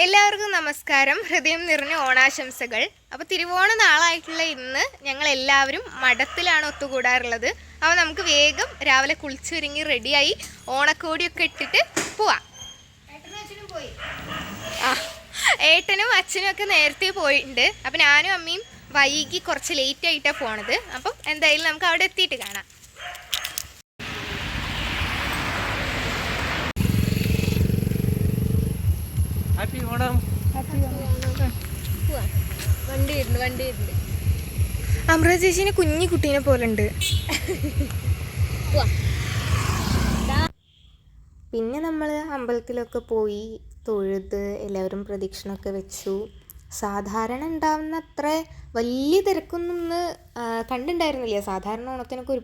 എല്ലാവർക്കും നമസ്കാരം. ഹൃദയം നിറഞ്ഞ ഓണാശംസകൾ. അപ്പോൾ തിരുവോണ നാളായിട്ടുള്ള ഇന്ന് ഞങ്ങൾ എല്ലാവരും മഠത്തിലാണ് ഒത്തുകൂടാറുള്ളത്. അപ്പോൾ നമുക്ക് വേഗം രാവിലെ കുളിച്ചൊരുങ്ങി റെഡിയായി ഓണക്കോടിയൊക്കെ ഇട്ടിട്ട് പോവാം. ഏട്ടനും അച്ഛനും ഒക്കെ നേരത്തെ പോയിട്ടുണ്ട്. അപ്പം ഞാനും അമ്മയും വൈകി കുറച്ച് ലേറ്റ് ആയിട്ടാണ് പോണത്. അപ്പം എന്തായാലും നമുക്ക് അവിടെ എത്തിയിട്ട് കാണാം. ഹാപ്പി ഓണം. വണ്ടി വരുന്നുണ്ട്. അമൃത ചേച്ചിനെ കുഞ്ഞി കുട്ടീനെ പോലെ ഉണ്ട്. പിന്നെ നമ്മൾ അമ്പലത്തിലൊക്കെ പോയി തൊഴുത് എല്ലാവരും പ്രദക്ഷിണമൊക്കെ വെച്ചു. സാധാരണ ഉണ്ടാവുന്ന അത്ര വലിയ തിരക്കൊന്നും ഇന്ന് കണ്ടിട്ടുണ്ടായിരുന്നില്ല. സാധാരണ ഓണത്തിനൊക്കെ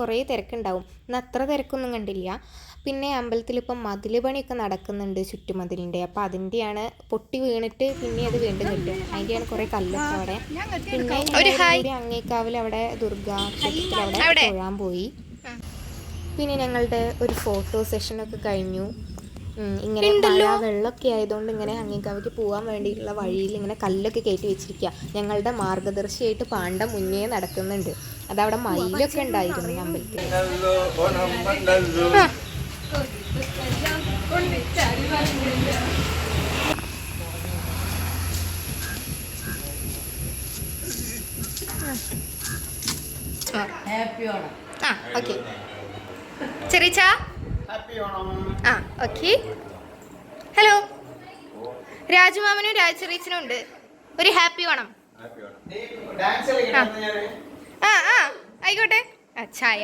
കുറേ തിരക്കുണ്ടാവും. ഇന്ന് അത്ര തിരക്കൊന്നും കണ്ടില്ല. പിന്നെ അമ്പലത്തിലിപ്പം മതിൽ പണിയൊക്കെ നടക്കുന്നുണ്ട്, ചുറ്റുമതിലിൻ്റെ. അപ്പോൾ അതിൻ്റെയാണ് പൊട്ടി വീണിട്ട് പിന്നെ അത് വീണ്ടും കിട്ടുക. അതിൻ്റെയാണ് കുറേ കല്ലൊക്കെ അവിടെ. പിന്നെ അങ്ങേക്കാവിൽ അവിടെ ദുർഗാ ക്ഷേത്രത്തിൽ അവിടെ തൊഴാൻ പോയി. പിന്നെ ഞങ്ങളുടെ ഒരു ഫോട്ടോ സെഷനൊക്കെ കഴിഞ്ഞു. ഇങ്ങനെ മഴ വെള്ളമൊക്കെ ആയതുകൊണ്ട് ഇങ്ങനെ അങ്ങേക്കാവിക്ക് പോകാൻ വേണ്ടിയിട്ടുള്ള വഴിയിൽ ഇങ്ങനെ കല്ലൊക്കെ കയറ്റി വെച്ചിരിക്കുക. ഞങ്ങളുടെ മാർഗദർശിയായിട്ട് പാണ്ഡ മുന്നേ നടക്കുന്നുണ്ട്. അതവിടെ മയിലൊക്കെ ഉണ്ടായിരുന്നു അമ്പലത്തിൽ. ഓക്കെ ചെറിയ ഓക്കെ. ഹലോ, രാജുമാമനും രാജചെറീച്ചനും ഉണ്ട്. ഒരു ഹാപ്പി ഓണം. ആയിക്കോട്ടെ. ചായ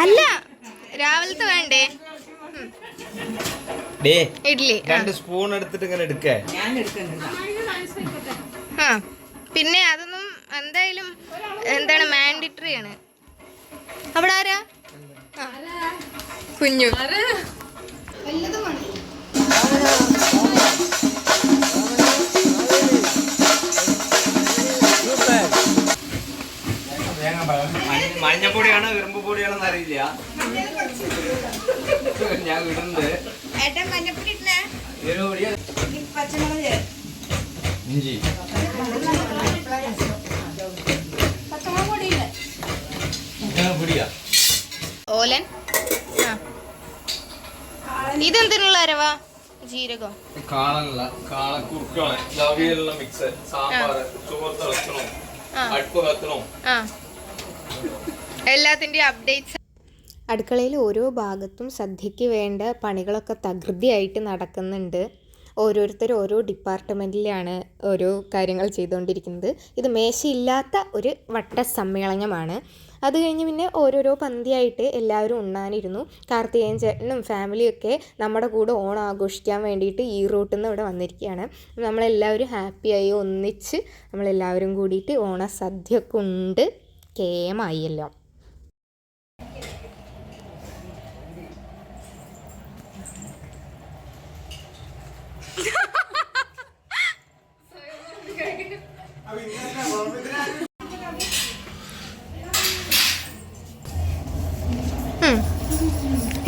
അല്ല, രാവിലത്തെ വേണ്ടേ? ഇഡ്ലി 2 സ്പൂൺ എടുത്തിട്ട് ഇങ്ങനെ എടുക്കേ. പിന്നെ അതൊന്നും എന്തായാലും എന്താണ് മാൻഡേറ്ററി ആണ്. അവിടെ ആരാ? കുഞ്ഞു. മഞ്ഞപ്പൊടിയാണോ ഇരുമ്പ് പൊടിയാണോന്ന് അറിയില്ല. ഞാൻ ഇടുന്നുണ്ട്. ഇഞ്ചി പൊടിയാ. ഓലൻ. ഇതെന്തിനുള്ള അരവാ? ജീരകം. കാളക്കുറുക്കാണ് മിക്സ്. സാമ്പാർ ചോറ് തിളക്കണോ, അടുപ്പ് കത്തണോ, എല്ലാത്തിൻ്റെയും അപ്ഡേറ്റ്സ്. അടുക്കളയിൽ ഓരോ ഭാഗത്തും സദ്യയ്ക്ക് വേണ്ട പണികളൊക്കെ തകൃതിയായിട്ട് നടക്കുന്നുണ്ട്. ഓരോരുത്തർ ഓരോ ഡിപ്പാർട്ട്മെൻറ്റിലാണ് ഓരോ കാര്യങ്ങൾ ചെയ്തുകൊണ്ടിരിക്കുന്നത്. ഇത് മേശയില്ലാത്ത ഒരു വട്ട സമ്മേളനമാണ്. അത് കഴിഞ്ഞ് പിന്നെ ഓരോരോ പന്തിയായിട്ട് എല്ലാവരും ഉണ്ണാനിരുന്നു. കാർത്തികേയൻ ചേട്ടനും ഫാമിലിയൊക്കെ നമ്മുടെ കൂടെ ഓണം ആഘോഷിക്കാൻ വേണ്ടിയിട്ട് ഈ റൂട്ടിൽ നിന്ന് ഇവിടെ വന്നിരിക്കുകയാണ്. നമ്മളെല്ലാവരും ഹാപ്പിയായി ഒന്നിച്ച് നമ്മളെല്ലാവരും കൂടിയിട്ട് ഓണസദ്യയൊക്കെ ഉണ്ട് കേമായില്ലോ.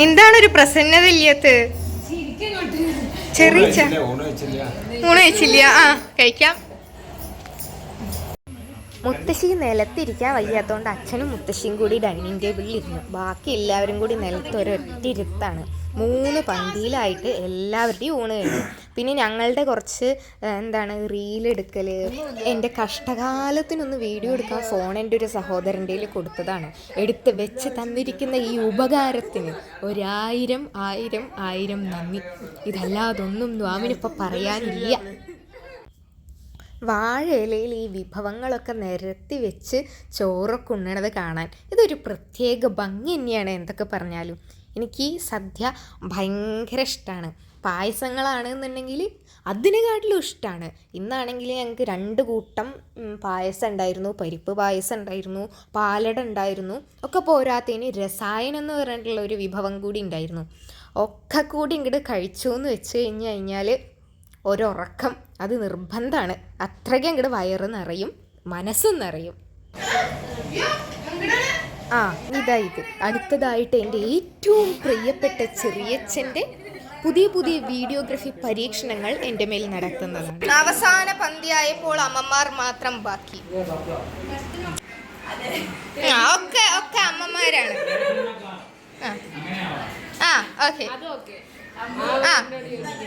എന്താണ് ഒരു പ്രസന്നത ഇല്ലാത്ത? ചെറിയ ഊണ് വെച്ചില്ല. കഴിക്കാം. മുത്തശ്ശി നിലത്തിരിക്കാൻ വയ്യാത്തതുകൊണ്ട് അച്ഛനും മുത്തശ്ശിയും കൂടി ഡൈനിങ് ടേബിളിൽ ഇരുന്നു. ബാക്കി എല്ലാവരും കൂടി നിലത്ത് ഒരൊറ്റ ഇരുത്താണ്. 3 പന്തിയിലായിട്ട് എല്ലാവരുടെയും ഊണ് കഴിഞ്ഞു. പിന്നെ ഞങ്ങളുടെ കുറച്ച് റീലെടുക്കൽ, എൻ്റെ കഷ്ടകാലത്തിനൊന്ന് വീഡിയോ എടുക്കാൻ ഫോൺ എൻ്റെ ഒരു സഹോദരൻ്റെ കൊടുത്തതാണ്. എടുത്ത് വെച്ച് തന്നിരിക്കുന്ന ഈ ഉപകാരത്തിന് 1000 നന്ദി. ഇതല്ലാതൊന്നും ദ്വാമിനിപ്പോൾ പറയാനില്ല. വാഴയിലയിൽ ഈ വിഭവങ്ങളൊക്കെ നിരത്തി വെച്ച് ചോറൊക്കെ ഉണ്ണണത് കാണാൻ ഇതൊരു പ്രത്യേക ഭംഗി തന്നെയാണ്. എന്തൊക്കെ പറഞ്ഞാലും എനിക്ക് ഈ സദ്യ ഭയങ്കര ഇഷ്ടമാണ്. പായസങ്ങളാണെന്നുണ്ടെങ്കിൽ അതിനെക്കാട്ടിലും ഇഷ്ടമാണ്. ഇന്നാണെങ്കിൽ ഞങ്ങൾക്ക് 2 കൂട്ടം പായസം ഉണ്ടായിരുന്നു. പരിപ്പ് പായസം ഉണ്ടായിരുന്നു, പാലട ഉണ്ടായിരുന്നു. ഒക്കെ പോരാത്തതിന് രസായനം എന്ന് പറഞ്ഞിട്ടുള്ള ഒരു വിഭവം കൂടി ഉണ്ടായിരുന്നു. ഒക്കെ കൂടി ഇങ്ങോട്ട് കഴിച്ചു എന്ന് വെച്ച് കഴിഞ്ഞാൽ ഒരുറക്കം അത് നിർബന്ധമാണ്. അത്രയ്ക്ക് അങ്ങോട്ട് വയറ് നിറയും, മനസ്സും നിറയും. ഇതാ ഇത് അടുത്തതായിട്ട് എൻ്റെ ഏറ്റവും പ്രിയപ്പെട്ട ചെറിയച്ഛൻ്റെ പുതിയ പുതിയ വീഡിയോഗ്രാഫി പരീക്ഷണങ്ങൾ എൻ്റെ മേൽ നടത്തുന്നതാണ്. അവസാന പന്തിയായപ്പോൾ അമ്മമാർ മാത്രം ബാക്കി. ഒക്കെ അമ്മമാരാണ്. ഓക്കെ.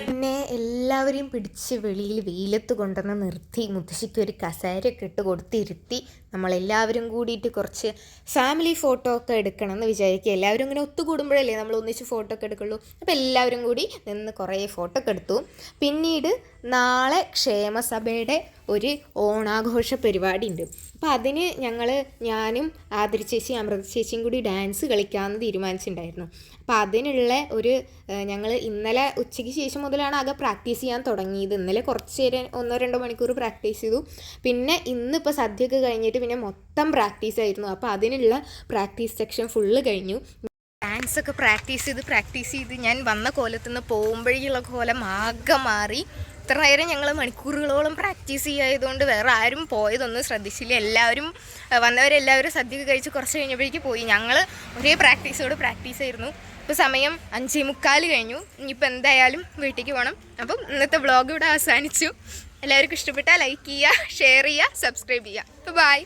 പിന്നെ എല്ലാവരെയും പിടിച്ച് വെളിയിൽ വെയിലത്ത് കൊണ്ടുവന്ന് നിർത്തി മുത്തശ്ശിക്ക് ഒരു കസേരയൊക്കെ ഇട്ട് കൊടുത്തിരുത്തി നമ്മളെല്ലാവരും കൂടിയിട്ട് കുറച്ച് ഫാമിലി ഫോട്ടോ ഒക്കെ എടുക്കണം എന്ന് വിചാരിക്കുക. എല്ലാവരും ഇങ്ങനെ ഒത്തുകൂടുമ്പോഴല്ലേ നമ്മൾ ഒന്നിച്ച് ഫോട്ടോ ഒക്കെ എടുക്കുള്ളൂ. അപ്പോൾ എല്ലാവരും കൂടി നിന്ന് കുറേ ഫോട്ടോ ഒക്കെ എടുത്തു. പിന്നീട് നാളെ ക്ഷേമസഭയുടെ ഒരു ഓണാഘോഷ പരിപാടി ഉണ്ട്. അപ്പോൾ അതിന് ഞാനും ആതിര ചേച്ചി അമൃത ചേച്ചിയും കൂടി ഡാൻസ് കളിക്കാമെന്ന് തീരുമാനിച്ചിട്ടുണ്ടായിരുന്നു. അപ്പോൾ അതിനുള്ള ഒരു ഞങ്ങൾ ഇന്നലെ ഉച്ചയ്ക്ക് ശേഷം മുതലാണ് ആകെ പ്രാക്ടീസ് ചെയ്യാൻ തുടങ്ങിയത്. ഇന്നലെ കുറച്ച് നേരം 1-2 മണിക്കൂർ പ്രാക്ടീസ് ചെയ്തു. പിന്നെ ഇന്നിപ്പോൾ സദ്യയൊക്കെ കഴിഞ്ഞിട്ട് പിന്നെ മൊത്തം പ്രാക്ടീസ് ആയിരുന്നു. അപ്പോൾ അതിനുള്ള പ്രാക്ടീസ് സെക്ഷൻ ഫുള്ള് കഴിഞ്ഞു. ഡാൻസൊക്കെ പ്രാക്ടീസ് ചെയ്ത് ഞാൻ വന്ന കോലത്തു നിന്ന് പോകുമ്പോഴേക്കുള്ള കോലം ആകെ മാറി. ഇത്ര നേരം ഞങ്ങൾ മണിക്കൂറുകളോളം പ്രാക്ടീസ് ചെയ്യായതുകൊണ്ട് വേറെ ആരും പോയതൊന്നും ശ്രദ്ധിച്ചില്ല. വന്നവരെല്ലാവരും സദ്യയൊക്കെ കഴിച്ച് കുറച്ച് കഴിഞ്ഞപ്പോഴേക്ക് പോയി. ഞങ്ങൾ ഒരേ പ്രാക്ടീസ് ആയിരുന്നു. ഇപ്പോൾ സമയം 5:45 കഴിഞ്ഞു. ഇനിയിപ്പോൾ എന്തായാലും വീട്ടിലേക്ക് പോകണം. അപ്പം ഇന്നത്തെ വ്ളോഗ് ഇവിടെ അവസാനിച്ചു. എല്ലാവർക്കും ഇഷ്ടപ്പെട്ടാൽ ലൈക്ക് ചെയ്യുക, ഷെയർ ചെയ്യുക, സബ്സ്ക്രൈബ് ചെയ്യുക. അപ്പോൾ ബൈ.